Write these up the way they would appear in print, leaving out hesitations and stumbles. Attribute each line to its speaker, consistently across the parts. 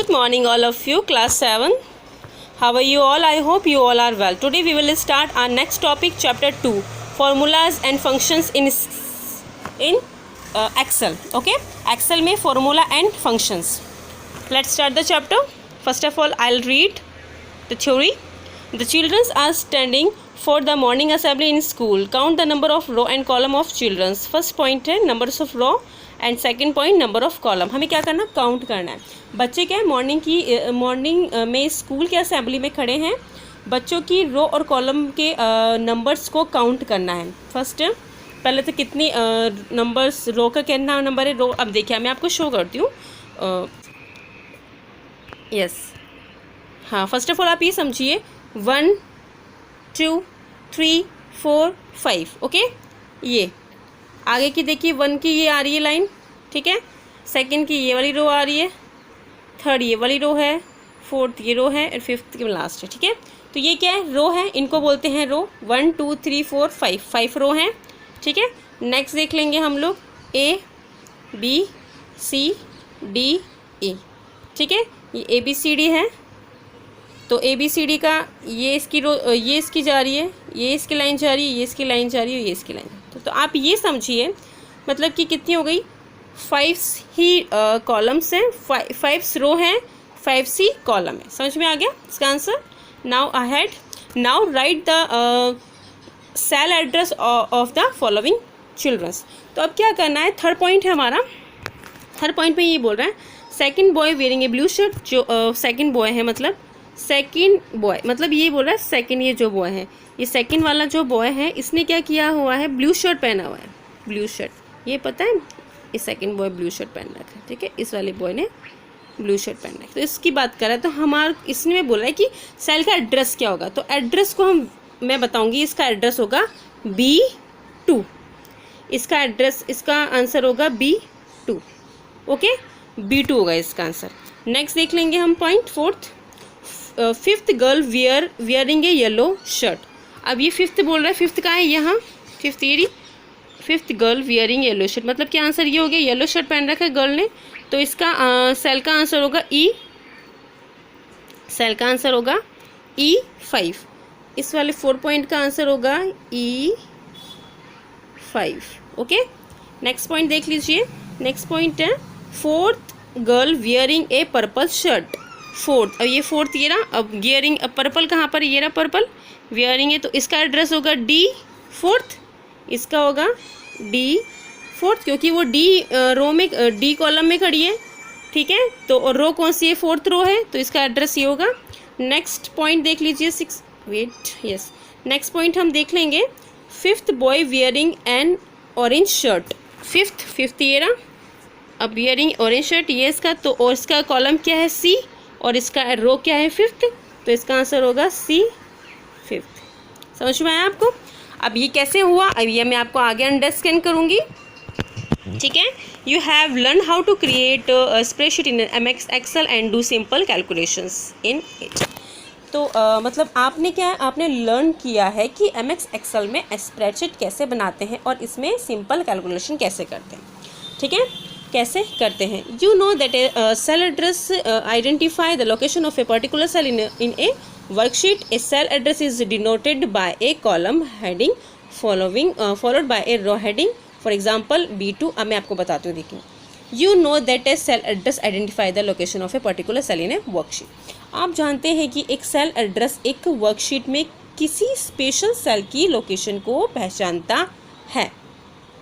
Speaker 1: Good morning all of you, class 7. How are you all? I hope you all are well. Today we will start our next topic, chapter 2, formulas and functions in Excel. Okay, Excel में formula and functions. Let's start the chapter. First of all, I'll read the theory. The children are standing for the morning assembly in school. Count the number of row and column of children. First point है numbers of row and second point number of column. हमें क्या करना, count करना है. बच्चे क्या है, morning में स्कूल के असेंबली में खड़े हैं. बच्चों की रो और कॉलम के नंबर्स को काउंट करना है. फर्स्ट पहले तो कितनी नंबर्स, रो का कितना नंबर है, रो. अब देखिए मैं आपको शो करती हूँ. यस, हाँ, फर्स्ट ऑफ ऑल आप ये समझिए 1 2 3 4 5. ओके, ये आगे की देखिए 1 की ये आ रही है लाइन, ठीक है. सेकंड की ये वाली रो आ रही है, थर्ड ये वाली रो है, फोर्थ ये रो है और फिफ्थ की लास्ट है, ठीक है. तो ये क्या है, रो है, इनको बोलते हैं रो. 1 2 3 4 5 रो हैं, ठीक है. नेक्स्ट देख लेंगे हम लोग A B C D E, ठीक है. ये A B C D है, तो A B C D का ये इसकी रो, ये इसकी जा रही है, ये इसकी लाइन जा रही है, ये इसकी लाइन जा रही है, ये इसकी लाइन. तो आप ये समझिए मतलब कि कितनी हो गई, 5 ही कॉलम्स हैं, 5 रो हैं, 5 सी कॉलम है. समझ में आ गया इसका answer. Now ahead, now write the cell address of the following childrens. तो अब क्या करना है, थर्ड पॉइंट है हमारा. थर्ड पॉइंट पे ये बोल रहा है सेकंड बॉय वेयरिंग ए ब्लू शर्ट. जो सेकंड बॉय है मतलब ये बोल रहा है सेकंड, ये जो बॉय है, ये सेकंड वाला जो बॉय है, इसने क्या किया हुआ है, ब्लू शर्ट पहना हुआ है. ब्लू शर्ट, ये पता है, ये सेकंड बॉय ब्लू शर्ट पहन रखा है, ठीक है. इस वाले बॉय ने ब्लू शर्ट पहन रखा है. तो इसकी बात कर रहा है. तो हमारा इसमें बोल रहा है कि सेल का एड्रेस क्या होगा. तो एड्रेस को मैं बताऊंगी. इसका एड्रेस होगा B2. इसका एड्रेस, इसका आंसर होगा B2. ओके, B2 होगा इसका आंसर. नेक्स्ट देख लेंगे हम point fourth. Fifth girl wearing a yellow shirt. अब ये फिफ्थ बोल रहा है, फिफ्थ का है यहाँ, फिफ्थ ये fifth girl wearing yellow shirt, मतलब क्या आंसर ये हो गया, येलो शर्ट पहन रखा है गर्ल ने. तो इसका सेल का आंसर होगा सेल का आंसर होगा E5. इस वाले 4 पॉइंट का आंसर होगा E5. ओके, नेक्स्ट पॉइंट देख लीजिए. नेक्स्ट पॉइंट है फोर्थ गर्ल वियरिंग ए पर्पल शर्ट. फोर्थ, अब ये फोर्थ ये रहा. अब वियरिंग, अब पर्पल कहाँ पर, ये रहा पर्पल, वियरिंग है. तो इसका एड्रेस होगा D4. इसका होगा D4 क्योंकि वो D रो में, D कॉलम में खड़ी है, ठीक है. तो रो कौन सी है, फोर्थ रो है, तो इसका एड्रेस ये होगा. नेक्स्ट पॉइंट देख लीजिए 6. यस, नेक्स्ट पॉइंट हम देख लेंगे fifth boy wearing N orange shirt. Fifth ये रहा. अब वियरिंग ऑरेंज शर्ट, ये इसका, तो और इसका कॉलम क्या है, C, और इसका रो क्या है, फिफ्थ. तो इसका आंसर होगा C5. समझ में आया आपको. अब ये कैसे हुआ, अब ये मैं आपको आगे अंडरस्टैंड करूँगी, ठीक है. You have learn how to create spreadsheet in MS Excel and do simple calculations in it. तो मतलब आपने लर्न किया है कि MS Excel में स्प्रेडशीट कैसे बनाते हैं और इसमें सिंपल कैलकुलेशन कैसे करते हैं, ठीक है. कैसे करते हैं. You know that a cell address identify the location of a particular cell in a worksheet. A cell address is denoted by a column heading followed by a row heading. For example B2. अब मैं आपको बताती हूँ, देखिए. You know that a cell address identify the location of a particular cell in a worksheet. आप जानते हैं कि एक सेल एड्रेस एक वर्कशीट में किसी स्पेशल सेल की लोकेशन को पहचानता है.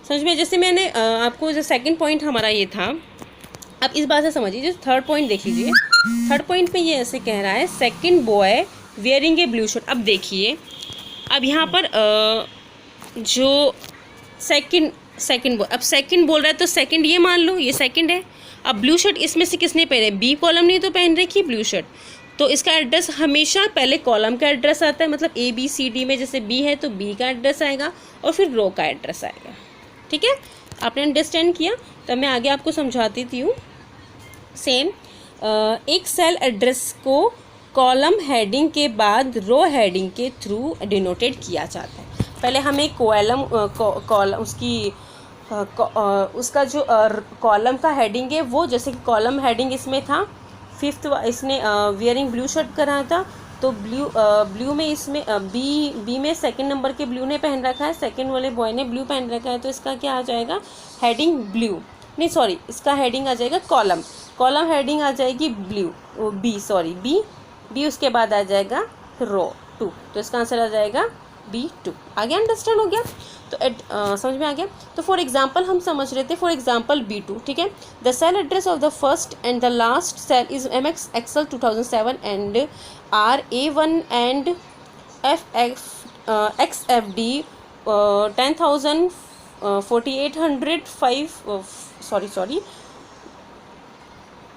Speaker 1: समझ में. जैसे मैंने आपको जो सेकंड पॉइंट हमारा ये था, अब इस बात से समझिए. जो थर्ड पॉइंट देख लीजिए. थर्ड पॉइंट पे ये ऐसे कह रहा है सेकंड बॉय वियरिंग ए ब्लू शर्ट. अब देखिए, अब यहाँ पर जो सेकंड बॉय, अब सेकंड बोल रहा है तो सेकंड ये मान लो, ये सेकंड है. अब ब्लू शर्ट इसमें से किसने पहने, B कॉलम ने तो पहन रखी ब्लू शर्ट. तो इसका एड्रेस हमेशा पहले कॉलम का एड्रेस आता है, मतलब ABCD में जैसे B है तो B का एड्रेस आएगा और फिर रो का एड्रेस आएगा, ठीक है. आपने अंडरस्टैंड किया. तो मैं आगे आपको समझाती हूँ. सेम एक सेल एड्रेस को कॉलम हेडिंग के बाद रो हेडिंग के थ्रू डिनोटेड किया जाता है. पहले हमें कॉलम उसका जो कॉलम का हेडिंग है वो, जैसे कि कॉलम हेडिंग इसमें था फिफ्थ इसने वियरिंग ब्लू शर्ट करा था, तो ब्लू में इसमें बी में सेकंड नंबर के ब्लू ने पहन रखा है, सेकंड वाले बॉय ने ब्लू पहन रखा है, तो इसका क्या आ जाएगा, हेडिंग ब्लू, नहीं सॉरी इसका हेडिंग आ जाएगा कॉलम हेडिंग आ जाएगी ब्लू, बी उसके बाद आ जाएगा रो 2, तो इसका आंसर आ जाएगा B2। आगे अंडरस्टैंड हो गया, तो समझ में आ गया। तो फॉर एग्जांपल हम समझ रहे थे, फॉर एग्जांपल B2, ठीक है। The cell address of the first and the last cell is MX Excel 2007 and RA1 and XFD 10,000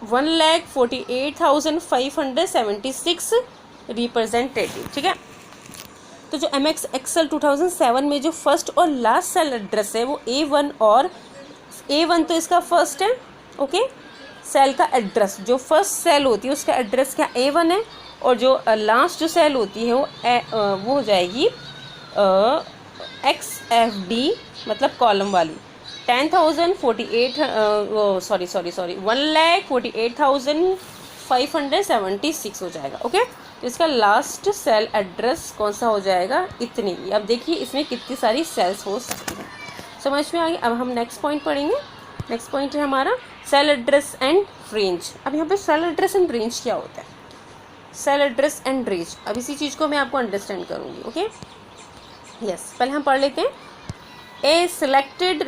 Speaker 1: 1,48,576 representative, ठीक है। तो जो MX Excel 2007 में जो फर्स्ट और लास्ट सेल एड्रेस है वो A1 और A1 तो इसका फर्स्ट है, ओके। सेल का एड्रेस, जो फर्स्ट सेल होती है उसका एड्रेस क्या A1 है, और जो लास्ट जो सेल होती है वो हो जाएगी XFD, मतलब कॉलम वाली 1,48,576 हो जाएगा, ओके। तो इसका लास्ट सेल एड्रेस कौन सा हो जाएगा, इतनी। अब देखिए इसमें कितनी सारी सेल्स हो सकती हैं, समझ में आ गई। अब हम नेक्स्ट पॉइंट पढ़ेंगे। नेक्स्ट पॉइंट है हमारा सेल एड्रेस एंड रेंज। अब यहाँ पे सेल एड्रेस एंड रेंज क्या होता है, सेल एड्रेस एंड रेंज, अब इसी चीज़ को मैं आपको अंडरस्टैंड करूँगी, ओके। यस, पहले हम पढ़ लेते हैं। ए selected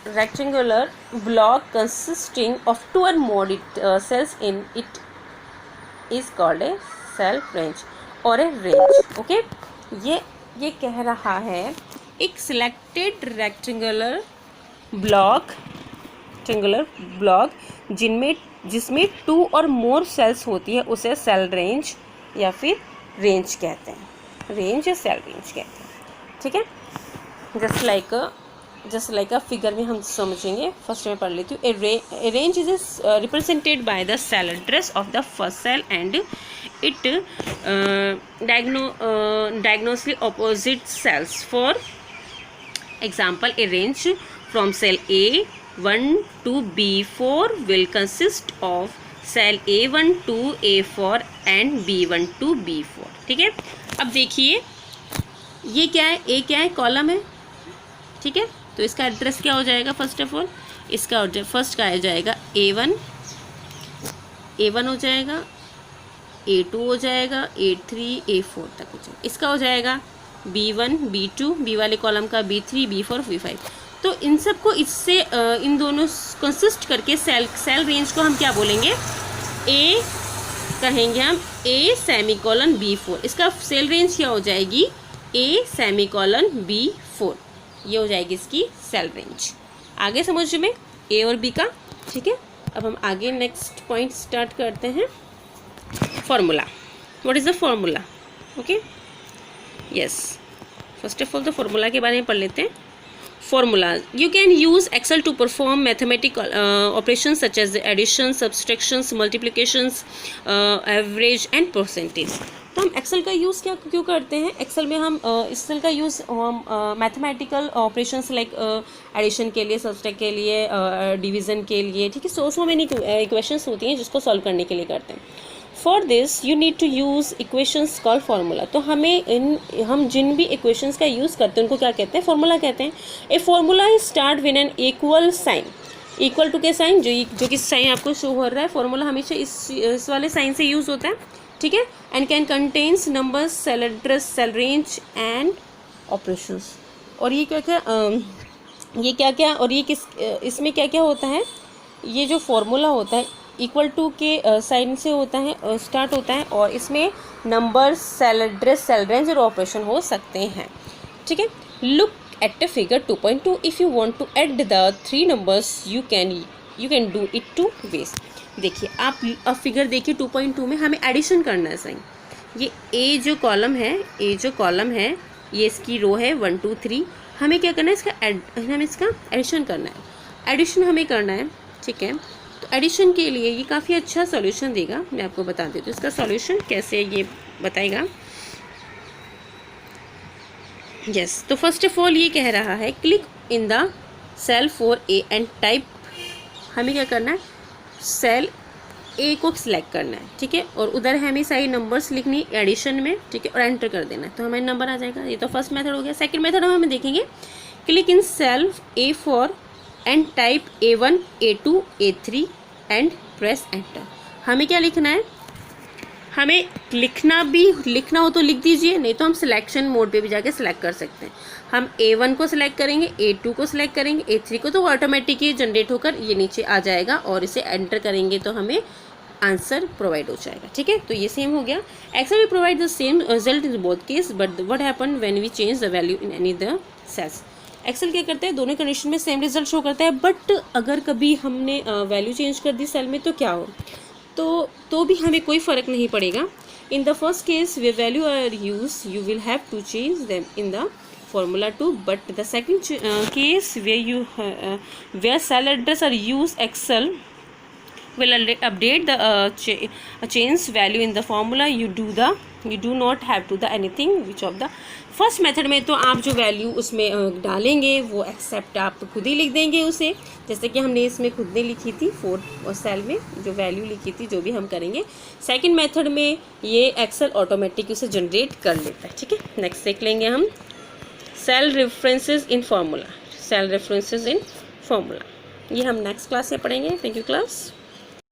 Speaker 1: rectangular block consisting of 2 or more cells in it is called a cell range or a range, okay। ये कह रहा है एक सिलेक्टेड रेक्टेंगुलर ब्लॉक जिसमें 2 और मोर सेल्स होती है उसे सेल रेंज या फिर रेंज कहते हैं, रेंज या सेल रेंज कहते हैं, ठीक है। जस्ट लाइक अ फिगर में हम समझेंगे। फर्स्ट में पढ़ लेती हूँ। A range is represented by the cell address of the first cell and it diagonally opposite cells. For example, a range from cell A1 to B4 will consist of cell A1 to A4 and B1 to B4, ठीक है। अब देखिए ये क्या है, A क्या है, column है, ठीक है। तो इसका एड्रेस क्या हो जाएगा, फर्स्ट ऑफ ऑल इसका फर्स्ट का आ जाएगा A1 हो जाएगा, A2 हो जाएगा, A3 A4 तक हो जाएगा। इसका हो जाएगा B1 B2, बी वाले कॉलम का B3 B4 B5। तो इन सब को इससे इन दोनों कंसिस्ट करके सेल रेंज को हम क्या बोलेंगे, A कहेंगे हम, A सेमीकोलन B4। इसका सेल रेंज क्या हो जाएगी, A सेमीकोलन B4, ये हो जाएगी इसकी सेल रेंज। आगे समझ में A और B का, ठीक है। अब हम आगे नेक्स्ट पॉइंट स्टार्ट करते हैं। Formula, what is the formula, okay. Yes, first of all the formula के बारे में पढ़ लेते हैं। Formula, you can use Excel to perform mathematical operation such as addition, subtractions, multiplications, average and percentage. तो हम एक्सेल का यूज़ क्यों करते हैं, एक्सेल में हम एक्सेल का यूज़ हम मैथमेटिकल ऑपरेशंस लाइक एडिशन के लिए, सब्सट्रैक्ट के लिए, डिवीज़न के लिए, ठीक है। सो मेनी इक्वेशंस होती हैं जिसको सॉल्व करने के लिए करते हैं। For this you need to use equations called formula. तो हम जिन भी इक्वेशंस का यूज़ करते हैं उनको क्या कहते हैं, फार्मूला कहते हैं। A formula is start with an equal sign, equal to के साइन, जो कि साइन आपको शो हो रहा है। फार्मूला हमेशा इस वाले साइन से यूज़ होता है, ठीक है। And can contains numbers, cell address, cell range and operations. और ये क्या और ये इसमें क्या क्या होता है, ये जो फॉर्मूला होता है इक्वल टू के साइन से होता है, स्टार्ट होता है, और इसमें number, cell address, cell range और ऑपरेशन हो सकते हैं, ठीक है। Look at the figure 2.2। If you want to add the 3 numbers you can do it 2 ways. देखिए आप अब फिगर देखिए 2.2 में हमें एडिशन करना है सही। ये ए जो कॉलम है ये इसकी रो है 1 2 3। हमें क्या करना है, हमें इसका एडिशन करना है, एडिशन हमें करना है, ठीक है। तो एडिशन के लिए ये काफ़ी अच्छा सॉल्यूशन देगा, मैं आपको बता देती हूँ इसका सॉल्यूशन कैसे ये बताएगा। यस, तो फर्स्ट ऑफ ऑल ये कह रहा है click in the cell for A and type. हमें क्या करना है, सेल ए को सिलेक्ट करना है, ठीक है, और उधर हमें सारी नंबर्स लिखनी एडिशन में, ठीक है, और एंटर कर देना है, तो हमारा नंबर आ जाएगा। ये तो फर्स्ट मेथड हो गया। सेकंड मेथड हम देखेंगे, click in cell A4 and type A1 A2 A3 and press enter. हमें क्या लिखना है, हमें लिखना हो तो लिख दीजिए, नहीं तो हम सिलेक्शन मोड पे भी जाके सिलेक्ट कर सकते हैं। हम A1 को सिलेक्ट करेंगे, A2 को सिलेक्ट करेंगे, A3 को, तो ऑटोमेटिकली जनरेट होकर ये नीचे आ जाएगा और इसे एंटर करेंगे तो हमें आंसर प्रोवाइड हो जाएगा, ठीक है। तो ये सेम हो गया। Excel will provide the same result in both case, but what happen when we change the value in any the cells. Excel क्या करता है, दोनों कंडीशन में सेम रिजल्ट शो करता है, बट अगर कभी हमने वैल्यू चेंज कर दी सेल में तो क्या हो, तो भी हमें कोई फ़र्क नहीं पड़ेगा। In the first case way value are use, you will have to change them in the formula too, but the second case where cell address are used, Excel will update the change value in the formula. You do not have to the anything which of the first method में तो आप जो value उसमें डालेंगे वो accept आप खुद ही लिख देंगे उसे, जैसे कि हमने इसमें खुद ने लिखी थी 4 और सेल में जो वैल्यू लिखी थी, जो भी हम करेंगे। सेकंड मेथड में ये एक्सेल ऑटोमेटिक उसे जनरेट कर लेता है, ठीक है। नेक्स्ट देख लेंगे हम सेल रेफरेंसेस इन फार्मूला। सेल रेफरेंसेस इन फार्मूला ये हम नेक्स्ट क्लास से पढ़ेंगे। Thank you class.